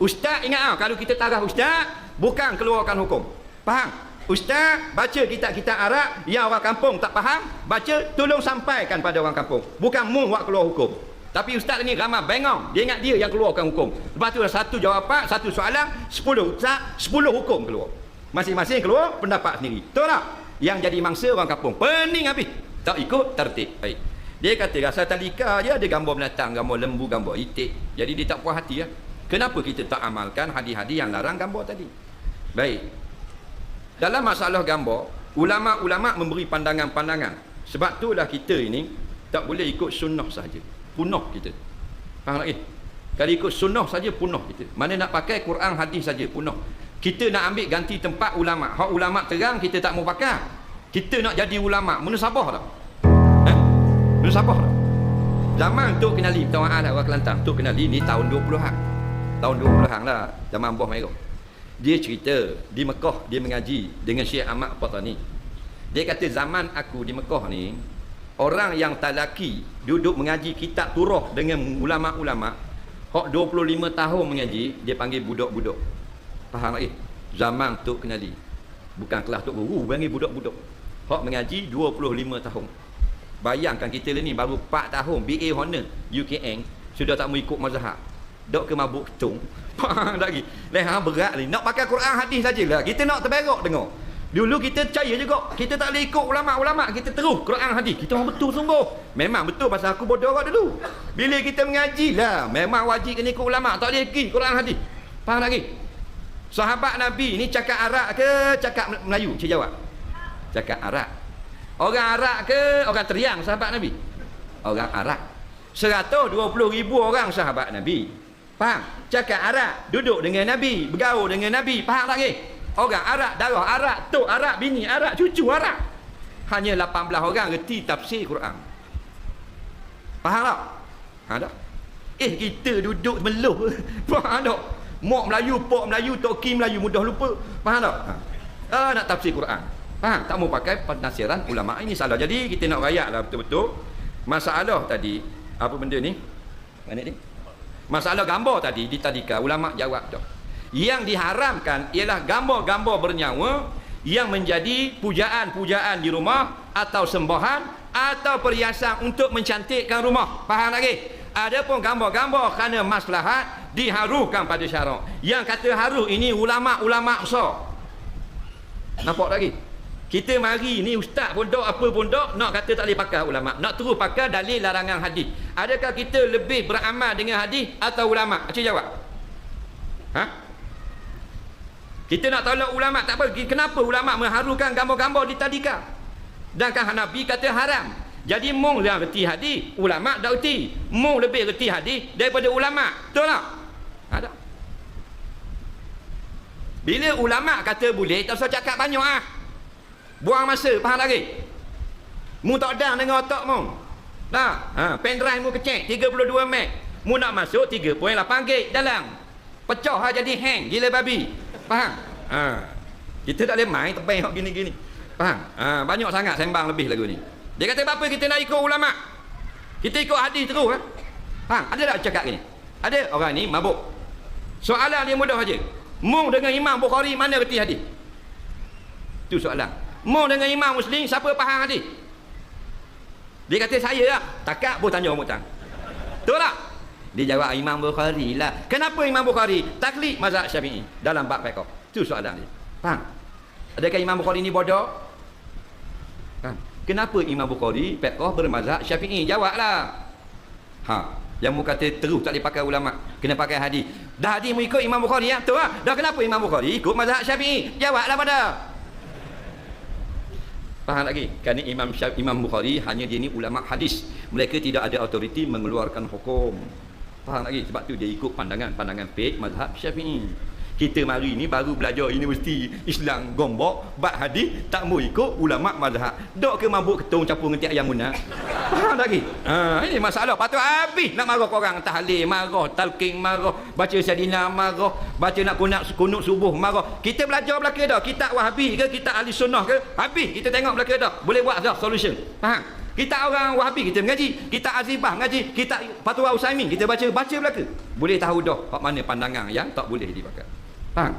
Ustaz ingat kalau kita tarah ustaz, bukan keluarkan hukum. Faham? Ustaz baca kitab-kitab Arab yang orang kampung tak faham, baca tolong sampaikan pada orang kampung. Bukan mu buat keluar hukum. Tapi ustaz ni ramai bengong, dia ingat dia yang keluarkan hukum. Lepas tu satu jawapan, satu soalan, 10 ustaz, 10 hukum keluar. Masing-masing keluar pendapat sendiri. Betul tak? Yang jadi mangsa orang kampung. Pening habis. Tak ikut tertib. Baik. Dia kata rasa talika je ada gambar binatang, gambar lembu, gambar itik. Jadi dia tak puas hati lah. Kenapa kita tak amalkan hadis-hadis yang larang gambar tadi? Baik. Dalam masalah gambar, ulama-ulama memberi pandangan-pandangan. Sebab itulah kita ini tak boleh ikut sunnah saja. Punah kita. Faham lagi? Kalau ikut sunnah saja punah kita. Mana nak pakai Quran hadis saja punah. Kita nak ambil ganti tempat ulama. Hak ulama terang kita tak mau pakai. Kita nak jadi ulama, mana sabah tak? Mana sabah tak? Zaman Tok Kenali, minta maaf lah orang Kelantan. Tok Kenali ni tahun 20-an. Tahun 20-an lah, zaman Mbah Merah. Dia cerita di Mekah dia mengaji dengan Syekh Ahmad Patani. Dia kata zaman aku di Mekah ni, orang yang tak laki duduk mengaji kitab turah dengan ulama-ulama, hak 25 tahun mengaji, dia panggil budak-budak. Faham lagi? Zaman Tok Kenali. Bukan kelas Tok Guru, panggil budak-budak. Hak mengaji 25 tahun. Bayangkan kita ni baru 4 tahun BA Honor UKM sudah tak mau ikut mazhab. Dok ke mabuk ketung. Faham lagi? Leha berat ni. Nak pakai Quran hadis sajalah. Kita nak terberak dengar. Dulu kita percaya juga. Kita tak boleh ikut ulama-ulama, kita terus Quran hadis. Kita orang betul sungguh. Memang betul pasal aku bodoh kat dulu. Bila kita mengaji lah, memang wajib kena ikut ulama, tak boleh ikut Quran hadis. Faham lagi? Sahabat Nabi ni cakap Arab ke cakap Melayu? Cik jawab. Cakap Arab. Orang Arab ke orang teriang sahabat Nabi? Orang Arab. 120,000 orang sahabat Nabi. Faham? Cakap Arab, duduk dengan Nabi, bergaul dengan Nabi. Faham tak lagi? Orang Arab, darah Arab, tok Arab, bini Arab, cucu Arab. Hanya 18 orang reti tafsir Quran. Faham tak? Faham tak? Kita duduk meluh. Faham tak? Mak Melayu, Pok Melayu, Tok Kim Melayu, mudah lupa. Faham tak? Nak tafsir Quran. Faham? Tak mau pakai penasiran ulama. Ini salah. Jadi kita nak rayaklah betul-betul. Masalah tadi, apa benda ni? Mana ni? Masalah gambar tadi di tadika ulama jawab tu. Yang diharamkan ialah gambar-gambar bernyawa yang menjadi pujaan-pujaan di rumah atau sembahan atau perhiasan untuk mencantikkan rumah. Faham lagi? Adapun gambar-gambar kerana maslahat diharukan pada syarak. Yang kata haruh ini ulama-ulama besar. Nampak lagi? Kita mari ni ustaz pun dok apa pun dok nak kata tak boleh pakai ulama, nak terus pakai dalil larangan hadis. Adakah kita lebih beramal dengan hadis atau ulama? Cik jawab. Kita nak tolak ulama tak apa. Kenapa ulama mengharukan gambar-gambar di tadika? Sedangkan Hanafi kata haram. Jadi mung yang reti hadis, ulama dak reti. Mung lebih reti hadis daripada ulama. Betul tak? Ada. Bila ulama kata boleh, tak usah cakap banyak Buang masa, faham lagi? Mu tak ada dengan otak mu. Pendrive mu kecil 32 meg. Mu nak masuk 3.8 gig dalam. Pecah jadi hang gila babi. Faham? Kita tak boleh main tebang gini-gini. Faham? Banyak sangat sembang lebih lagu ni. Dia kata apa kita nak ikut ulama? Kita ikut hadis terus Faham? Ada tak cakap gini? Ada orang ni mabuk. Soalan dia mudah aja. Mu dengan Imam Bukhari mana reti hadis? Itu soalan. Mu dengan Imam Muslim siapa faham hadis? Dia kata saya lah. Takak pun tanya orang mutang. Betul tak? Dia jawab Imam Bukhari lah. Kenapa Imam Bukhari? Taklid mazhab Syafi'i dalam bab fiqh. Itu soalan dia. Faham? Adakah Imam Bukhari ni bodoh? Faham? Kenapa Imam Bukhari fiqh bermazhab Syafi'i? Jawablah. Yang mu kata terus tak boleh pakai ulama, kena pakai hadis. Dah hadis mu ikut Imam Bukhari ya? Betul tak? Dah kenapa Imam Bukhari ikut mazhab Syafi'i? Jawablah pada. Faham lagi? Kerana Imam Bukhari hanya dia ni ulama hadis. Mereka tidak ada autoriti mengeluarkan hukum. Faham lagi? Sebab tu dia ikut pandangan fiqh mazhab Syafi'i. Kita mari ni baru belajar universiti Islam Gombok, bab hadis tak mau ikut ulama mazhab. Dok ke mabuk ketung campur dengan tiap ayam guna. Faham lagi? Ini masalah. Patut habis nak marah korang tahlil, marah talqin, marah baca sadina, marah baca nak kunut subuh, marah. Kita belajar belaka dah. Kitab Wahabi ke kitab Ahli Sunnah ke? Habis kita tengok belaka dah. Boleh buat dah solution. Faham? Kita orang Wahabi kita mengaji, kita Azibah mengaji, kita Fatwa Usaimin kita baca belaka. Boleh tahu dah hak mana pandangan yang tak boleh dipakai. Faham?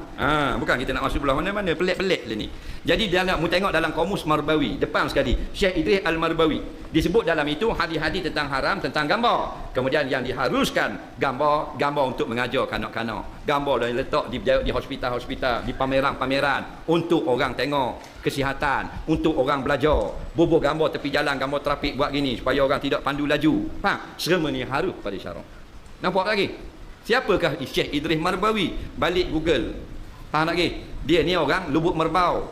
Bukan kita nak masuk belah mana-mana, pelik-pelik lah ni. Jadi dalam mu tengok dalam Kamus Marbawi depan sekali, Syekh Idris Al-Marbawi disebut dalam itu hadis-hadis tentang haram tentang gambar. Kemudian yang diharuskan gambar untuk mengajar kanak-kanak. Gambar yang letak di hospital-hospital, di pameran-pameran untuk orang tengok kesihatan, untuk orang belajar. Bubuh gambar tepi jalan, gambar trafik buat gini supaya orang tidak pandu laju. Faham? Semua ni harus pada syarak. Nampak lagi? Siapakah Syekh Idris Marbawi? Balik Google. Faham lagi? Dia ni orang Lubuk Merbau.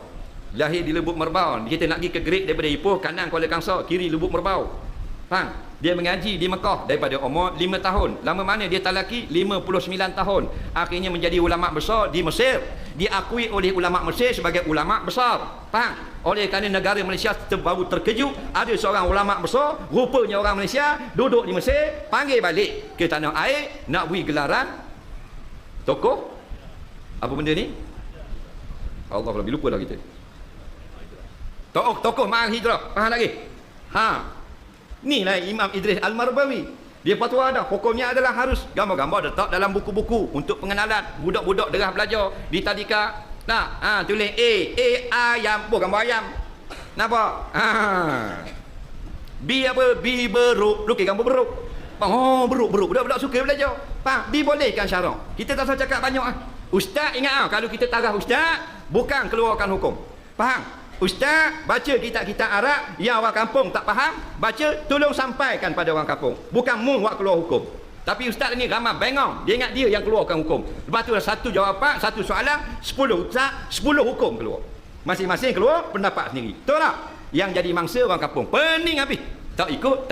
Lahir di Lubuk Merbau. Kita nak pergi ke Great daripada Ipoh, kanan Kuala Kangsar, kiri Lubuk Merbau. Faham? Dia mengaji di Mekah daripada umur 5 tahun. Lama mana dia talaki? 59 tahun. Akhirnya menjadi ulama besar di Mesir. Diakui oleh ulama Mesir sebagai ulama besar. Faham? Oleh kerana negara Malaysia baru terkejut, ada seorang ulama besar, rupanya orang Malaysia duduk di Mesir, panggil balik ke tanah air nak beri gelaran tokoh. Apa benda ni? Allah lebih lupa dah kita. Tokoh Ma'al Hijrah. Faham lagi? Ni lah Imam Idris Al-Marbawi. Dia fatwa dah, hukumnya adalah harus gambar-gambar letak dalam buku-buku untuk pengenalan budak-budak derah belajar di tadika. Nah, tulis ayam, gambar ayam. Nampak? B apa? B beruk. Lukis gambar beruk. Beruk. Budak-budak suka belajar. Faham? Dibolehkan syarak. Kita tak usah cakap banyak. Ustaz ingat kalau kita tarah ustaz, bukan keluarkan hukum. Faham? Ustaz baca kitab-kitab Arab yang orang kampung tak faham, baca tolong sampaikan pada orang kampung. Bukan mu buat keluar hukum. Tapi ustaz ni ramai bengong, dia ingat dia yang keluarkan hukum. Lepas tu satu jawapan, satu soalan, 10 ustaz, 10 hukum keluar. Masing-masing keluar pendapat sendiri. Betul tak? Yang jadi mangsa orang kampung. Pening habis. Tak ikut